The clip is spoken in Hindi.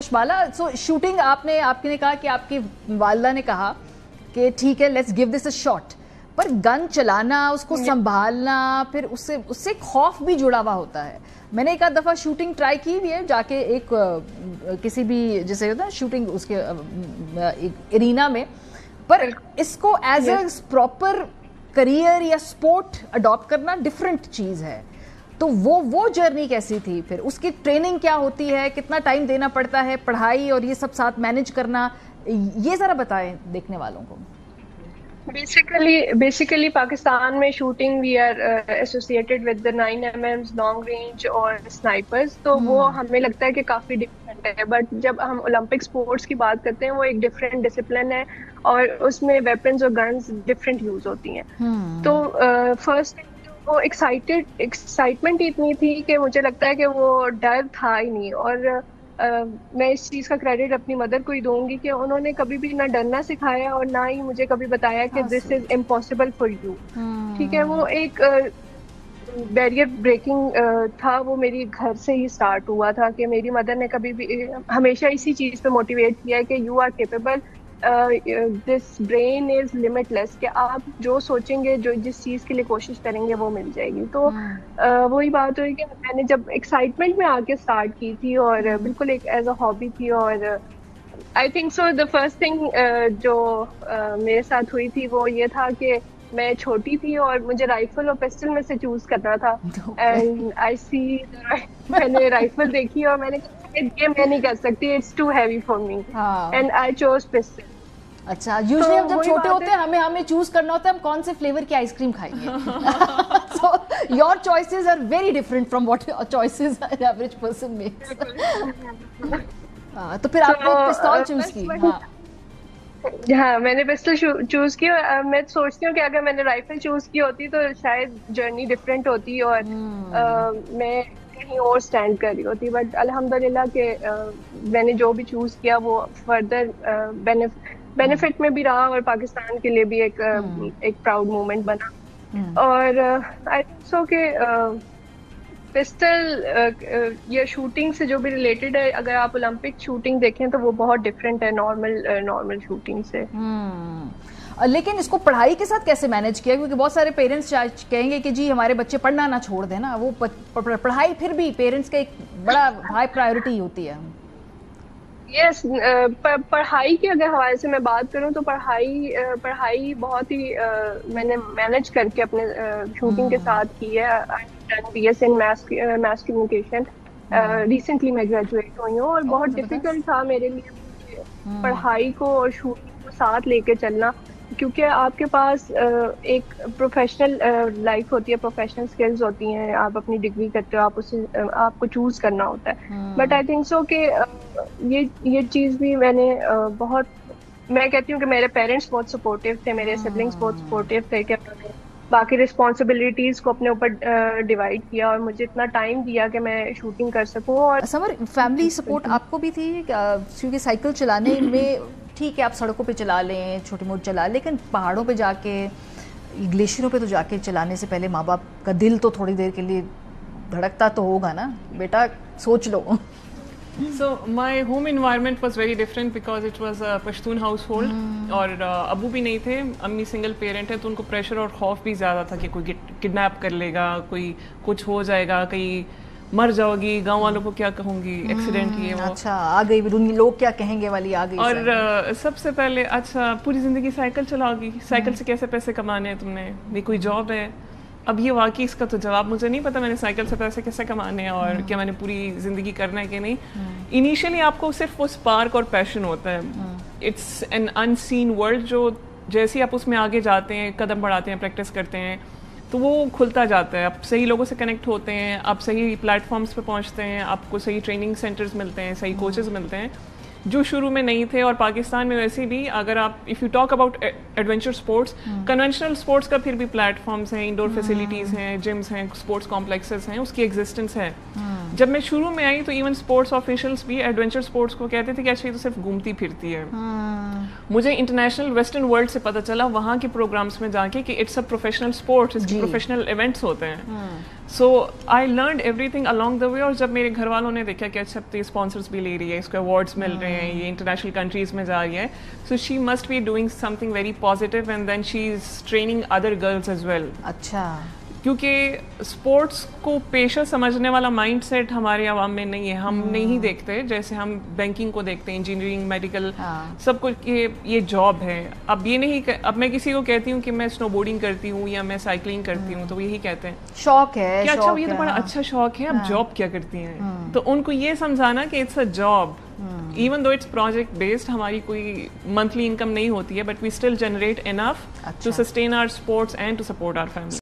बाला, सो शूटिंग आपने कहा कि आपकी वालिदा ने कहा कि ठीक है let's give this a shot, पर गन चलाना, उसको संभालना, फिर उससे खौफ भी जुड़ा हुआ होता है। मैंने एक आध दफ़ा शूटिंग ट्राई की भी है, जाके एक किसी भी जैसे होता है शूटिंग उसके एक एरिना में, पर इसको एज अ प्रॉपर करियर या स्पोर्ट अडॉप्ट करना डिफरेंट चीज़ है। तो वो जर्नी कैसी थी, फिर उसकी ट्रेनिंग क्या होती है, कितना टाइम देना पड़ता है, पढ़ाई और ये सब साथ मैनेज करना, ये ज़रा बताएं देखने वालों को। बेसिकली पाकिस्तान में shooting we are associated with the 9mm long range और स्नाइपर्स, तो वो हमें लगता है कि काफ़ी डिफरेंट है। बट जब हम ओलंपिक स्पोर्ट्स की बात करते हैं वो एक डिफरेंट डिसिप्लिन है और उसमें वेपन्स और गन्स डिफरेंट यूज होती हैं। तो फर्स्ट वो एक्साइटमेंट इतनी थी कि मुझे लगता है कि वो डर था ही नहीं। और मैं इस चीज़ का क्रेडिट अपनी मदर को ही दूंगी कि उन्होंने कभी भी ना डरना सिखाया और ना ही मुझे कभी बताया कि this is impossible for you. ठीक है, वो एक बैरियर ब्रेकिंग था, वो मेरी घर से ही स्टार्ट हुआ था कि मेरी मदर ने कभी भी हमेशा इसी चीज़ पे मोटिवेट किया है कि you are capable, this brain is limitless, कि आप जो सोचेंगे, जो जिस चीज़ के लिए कोशिश करेंगे वो मिल जाएगी। तो वही बात हुई कि मैंने जब एक्साइटमेंट में आके स्टार्ट की थी और बिल्कुल एक एज अ हॉबी थी। और I think so the first thing जो मेरे साथ हुई थी वो ये था कि मैं छोटी थी और मुझे राइफल और पिस्टल में से चूज करना था। एंड आई सी मैंने राइफल देखी और मैंने कहा ये मैं नहीं कर सकती, it's too heavy for me, and I chose pistol. अच्छा, यूजुअली हम जब छोटे होते हैं हमें चूज करना होता है हम कौन से फ्लेवर की आइसक्रीम खाएंगे। So your choices are very different from what choices an average person makes. तो फिर आपने पिस्तौल चूज की। हाँ, मैंने पिस्टल चूज की। और मैं सोचती हूँ कि अगर मैंने राइफल चूज की होती तो शायद जर्नी डिफरेंट होती और मैं कहीं और स्टैंड कर रही होती। बट अल्हम्दुलिल्लाह के मैंने जो भी चूज किया वो फर्दर बेनिफिट में भी रहा और पाकिस्तान के लिए भी एक प्राउड मोमेंट बना। और आई थिंक सो के पिस्टल या शूटिंग से जो भी रिलेटेड है, अगर आप ओलंपिक शूटिंग देखें तो वो बहुत डिफरेंट है नॉर्मल शूटिंग से। लेकिन इसको पढ़ाई के साथ कैसे मैनेज किया, क्योंकि बहुत सारे पेरेंट्स कहेंगे कि जी हमारे बच्चे पढ़ना ना छोड़ देना, वो पढ़ाई फिर भी पेरेंट्स का एक बड़ा हाई प्रायोरिटी होती है। यस, पढ़ाई के अगर हवाले से मैं बात करूं तो पढ़ाई बहुत ही मैंने मैनेज करके अपने शूटिंग के साथ की है। BS in math communication, recently मैं ग्रेजुएट हुई हूँ और बहुत डिफिकल्ट था मेरे लिए पढ़ाई को और शूटिंग को साथ लेके चलना, क्योंकि आपके पास एक प्रोफेशनल लाइफ होती है, प्रोफेशनल स्किल्स होती हैं, आप अपनी डिग्री करते हो, आपको चूज करना होता है। बट आई थिंक सो कि ये चीज़ भी मैंने मैं कहती हूँ कि मेरे पेरेंट्स बहुत सपोर्टिव थे, मेरे सिबलिंग्स बहुत सपोर्टिव थे कि उन्होंने बाकी रिस्पॉन्सिबिलिटीज को अपने ऊपर डिवाइड किया और मुझे इतना टाइम दिया कि मैं शूटिंग कर सकूँ। और समर, फैमिली सपोर्ट आपको भी थी, क्योंकि साइकिल चलाने में ठीक है आप सड़कों पे चला लें, छोटे मोटे चला, लेकिन पहाड़ों पे जाके, ग्लेशियरों पे तो जाके चलाने से पहले माँ बाप का दिल तो थोड़ी देर के लिए धड़कता तो होगा ना, बेटा सोच लो। So my home environment was very different because it was a Pashtun household और अबू भी नहीं थे, अम्मी सिंगल पेरेंट है, तो उनको प्रेशर और खौफ भी ज़्यादा था कि कोई किडनैप कर लेगा, कोई कुछ हो जाएगा, कहीं मर जाओगी, गांव वालों को क्या कहूँगी, एक्सीडेंट ये वो। अच्छा, आ गई लोग क्या कहेंगे वाली आ गई। और सबसे पहले अच्छा पूरी ज़िंदगी साइकिल चलाओगी, साइकिल से कैसे पैसे कमाने हैं तुमने, भी कोई जॉब है। अब ये वाकई इसका तो जवाब मुझे नहीं पता, मैंने साइकिल से पैसे कैसे कमाने हैं और क्या मैंने पूरी ज़िंदगी करना है कि नहीं। इनिशियली आपको सिर्फ वो स्पार्क और पैशन होता है, इट्स एन अनसीन वर्ल्ड, जो जैसे ही आप उसमें आगे जाते हैं, कदम बढ़ाते हैं, प्रैक्टिस करते हैं, तो वो खुलता जाता है। आप सही लोगों से कनेक्ट होते हैं, आप सही प्लेटफॉर्म्स पे पहुंचते हैं, आपको सही ट्रेनिंग सेंटर्स मिलते हैं, सही कोचेस मिलते हैं, जो शुरू में नहीं थे। और पाकिस्तान में वैसे भी अगर आप if you talk about adventure sports, conventional sports का फिर भी प्लेटफॉर्म्स हैं, इंडोर फैसिलिटीज़ हैं, जिम्स हैं, स्पोर्ट्स कॉम्प्लेक्सेस हैं, उसकी एग्जिस्टेंस है। जब मैं शुरू में आई तो इवन स्पोर्ट्स ऑफिशियल्स भी एडवेंचर स्पोर्ट्स को कहते थे कि अच्छा ये तो सिर्फ घूमती फिरती है। मुझे इंटरनेशनल वेस्टर्न वर्ल्ड से पता चला वहाँ के प्रोग्राम्स में जाके कि इट्स अ प्रोफेशनल स्पोर्ट्स, इसके प्रोफेशनल इवेंट्स होते हैं। So I learn everything along the way. और जब मेरे घर वालों ने देखा कि अच्छा तो ये स्पॉन्सर्स भी ले रही है, इसको अवार्ड्स मिल रहे हैं, ये इंटरनेशनल कंट्रीज में जा रही है, so she must be doing something very positive and then she is training other girls as well. अच्छा, क्योंकि स्पोर्ट्स को पेशा समझने वाला माइंडसेट हमारे आवाम में नहीं है। हम नहीं देखते जैसे हम बैंकिंग को देखते हैं, इंजीनियरिंग, मेडिकल, सब कुछ ये जॉब है। अब ये नहीं अब मैं किसी को कहती हूँ कि मैं स्नोबोर्डिंग करती हूँ या मैं साइकिलिंग करती हूँ तो वो यही कहते हैं शौक है कि अच्छा ये तो बड़ा अच्छा शौक है, अब जॉब क्या करती हैं। तो उनको ये समझाना कि it's a job, even though it's project based, हमारी कोई मंथली इनकम नहीं होती है, but we still generate enough to sustain our sports and to support our family.